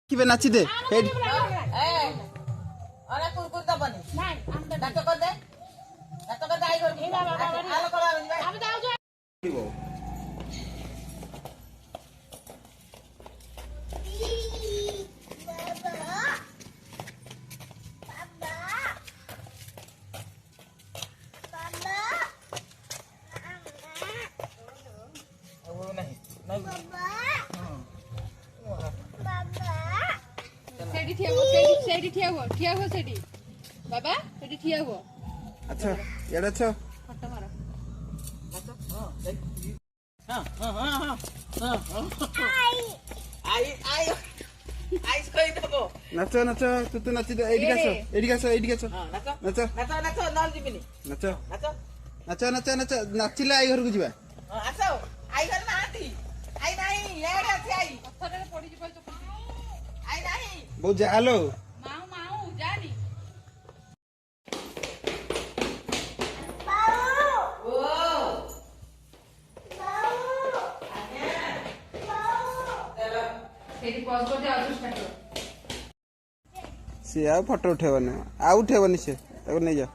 কিবে নাচি দে অনেক কুরকুর দবনি ডাক্তার কর দে ডাক্তার কর দে আই করবি আলো করা আমি দাও যে দিব सेठी ठिया हुआ सेठी बाबा सेठी ठिया हुआ আচ্ছা এড়া আচ্ছা फट्टा मारो আই আই আইস কই দেবো নাচো নাচো তুই নাচি দে এইদিকে আসো এইদিকে আসো এইদিকে আসো নাচো নাচো নাচো নাচো নল দিবিনি নাচো নাচো নাচো নাচো নাচো নাচিলে আই ঘরକୁ ଯିବା আসো আই ঘর না আতি আই নাই এড়ে আছে আই पत्थर पड़ी जी तो আই নাই ବହୁ ଯାହାଲୋ माऊ माऊ जानी सेठी पॉज कर दे आउट स्टार्ट ସିଏ ଆଉ ଫଟୋ ଉଠେଇବନି ଆଉ ଉଠେଇବନି ସିଏ ତାକୁ ନେଇଯାଅ